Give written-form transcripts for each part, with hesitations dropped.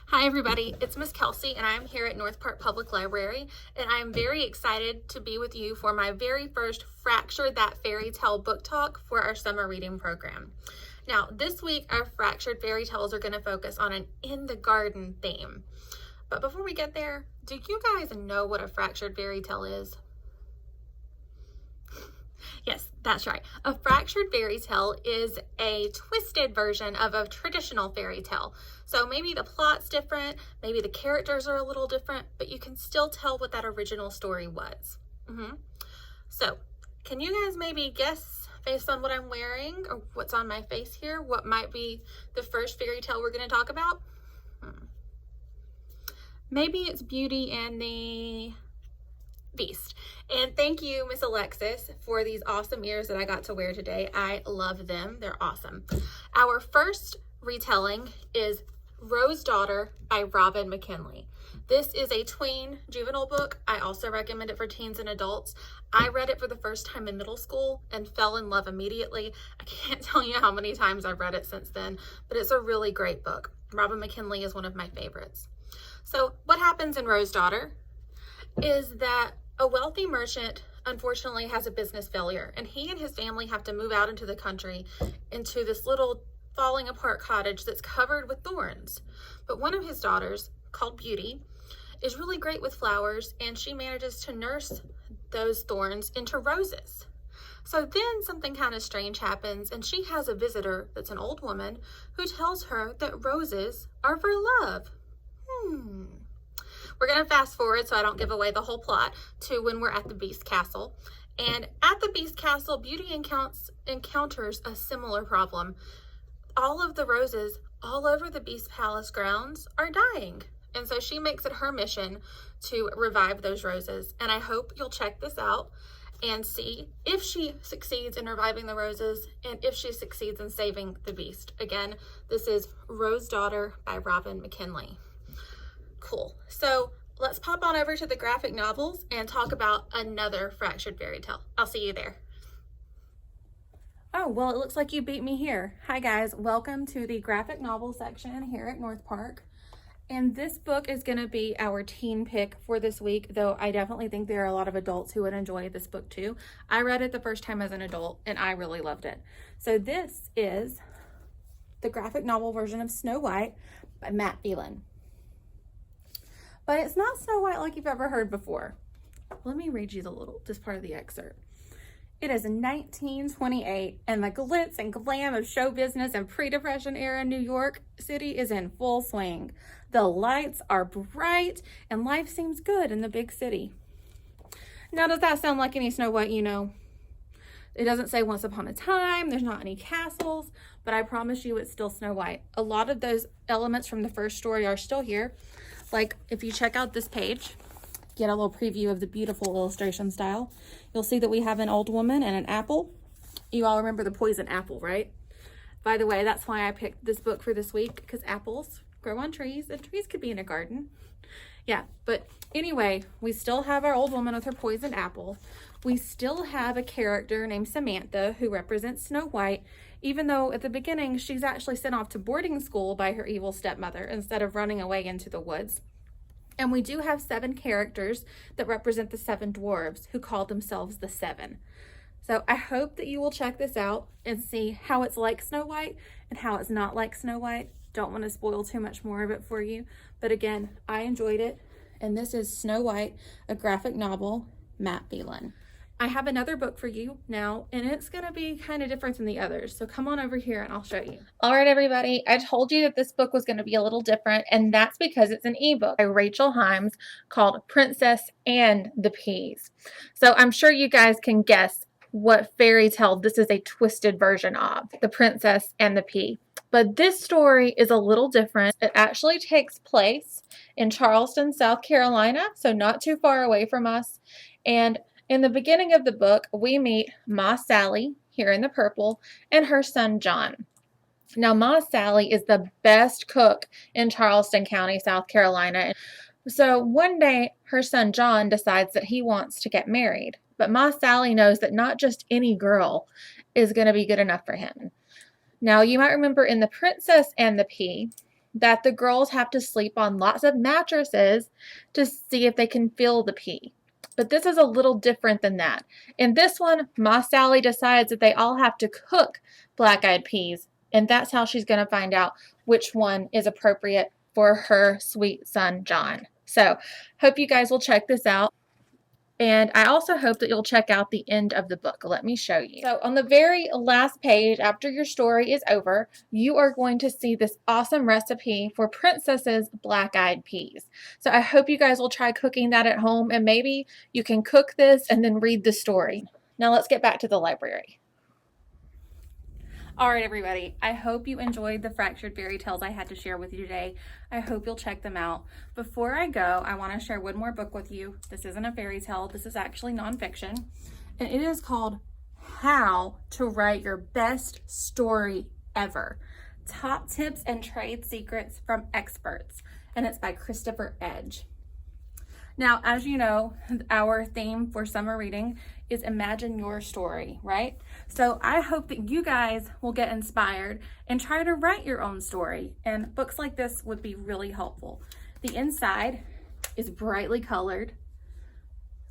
Hi everybody, it's Miss Kelsey and I'm here at North Park Public Library and I'm very excited to be with you for my very first Fractured That Fairy Tale book talk for our summer reading program. Now this week our Fractured Fairy Tales are going to focus on an in the garden theme. But before we get there, do you guys know what a fractured fairy tale is? Yes, that's right. A fractured fairy tale is a twisted version of a traditional fairy tale. So maybe the plot's different, maybe the characters are a little different, but you can still tell what that original story was. So, can you guys maybe guess, based on what I'm wearing or what's on my face here, what might be the first fairy tale we're going to talk about? Maybe it's Beauty and the Beast. And thank you, Miss Alexis, for these awesome ears that I got to wear today. I love them. They're awesome. Our first retelling is Rose Daughter by Robin McKinley. This is a tween juvenile book. I also recommend it for teens and adults. I read it for the first time in middle school and fell in love immediately. I can't tell you how many times I've read it since then, but it's a really great book. Robin McKinley is one of my favorites. So what happens in Rose Daughter is that a wealthy merchant unfortunately has a business failure and he and his family have to move out into the country into this little falling apart cottage that's covered with thorns. But one of his daughters, called Beauty, is really great with flowers and she manages to nurse those thorns into roses. So then something kind of strange happens and she has a visitor that's an old woman who tells her that roses are for love. We're going to fast forward so I don't give away the whole plot to when we're at the Beast Castle. And at the Beast Castle, Beauty encounters a similar problem. All of the roses all over the Beast Palace grounds are dying. And so she makes it her mission to revive those roses. And I hope you'll check this out and see if she succeeds in reviving the roses and if she succeeds in saving the Beast. Again, this is Rose Daughter by Robin McKinley. Cool. So let's pop on over to the graphic novels and talk about another fractured fairy tale. I'll see you there. Oh, well, it looks like you beat me here. Hi guys, welcome to the graphic novel section here at North Park. And this book is going to be our teen pick for this week, though I definitely think there are a lot of adults who would enjoy this book too. I read it the first time as an adult and I really loved it. So this is the graphic novel version of Snow White by Phelan. But it's not Snow White like you've ever heard before. Let me read you this part of the excerpt. It is 1928 and the glitz and glam of show business and pre-depression era New York City is in full swing. The lights are bright and life seems good in the big city. Now, does that sound like any Snow White you know? It doesn't say once upon a time, there's not any castles, but I promise you it's still Snow White. A lot of those elements from the first story are still here. Like if you check out this page, get a little preview of the beautiful illustration style, you'll see that we have an old woman and an apple. You all remember the poison apple, right? By the way, that's why I picked this book for this week, because apples grow on trees and trees could be in a garden. Yeah, but anyway, we still have our old woman with her poisoned apple. We still have a character named Samantha who represents Snow White, even though at the beginning she's actually sent off to boarding school by her evil stepmother instead of running away into the woods. And we do have 7 characters that represent the 7 dwarves who call themselves the 7. So I hope that you will check this out and see how it's like Snow White and how it's not like Snow White. Don't want to spoil too much more of it for you. But again, I enjoyed it. And this is Snow White, a graphic novel, Phelan. I have another book for you now, and it's going to be kind of different than the others. So come on over here and I'll show you. All right, everybody. I told you that this book was going to be a little different, and that's because it's an ebook by Rachel Himes called Princess and the Peas. So I'm sure you guys can guess what fairy tale this is a twisted version of, The Princess and the Pea. But this story is a little different. It actually takes place in Charleston, South Carolina, so not too far away from us. And in the beginning of the book, we meet Ma Sally, here in the purple, and her son John. Now, Ma Sally is the best cook in Charleston County, South Carolina. So one day, her son John decides that he wants to get married. But Ma Sally knows that not just any girl is going to be good enough for him. Now, you might remember in The Princess and the Pea, that the girls have to sleep on lots of mattresses to see if they can feel the pee. But this is a little different than that. In this one, Ma Sally decides that they all have to cook black-eyed peas, and that's how she's going to find out which one is appropriate for her sweet son, John. So, hope you guys will check this out. And I also hope that you'll check out the end of the book. Let me show you. So on the very last page, after your story is over, you are going to see this awesome recipe for Princess's black-eyed peas. So I hope you guys will try cooking that at home, and maybe you can cook this and then read the story. Now let's get back to the library. All right, everybody, I hope you enjoyed the fractured fairy tales I had to share with you today. I hope you'll check them out. Before I go, I want to share one more book with you. This isn't a fairy tale. This is actually nonfiction, and it is called How to Write Your Best Story Ever. Top Tips and Trade Secrets from Experts, and it's by Christopher Edge. Now, as you know, our theme for summer reading is imagine your story, right? So I hope that you guys will get inspired and try to write your own story. And books like this would be really helpful. The inside is brightly colored,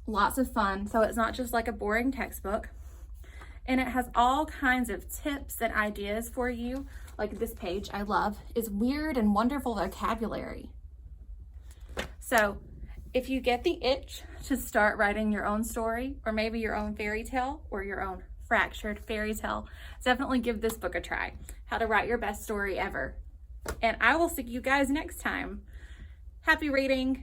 lots of fun. So it's not just like a boring textbook. And it has all kinds of tips and ideas for you. Like this page I love is weird and wonderful vocabulary. So if you get the itch to start writing your own story, or maybe your own fairy tale, or your own fractured fairy tale, definitely give this book a try. How to Write Your Best Story Ever. And I will see you guys next time. Happy reading.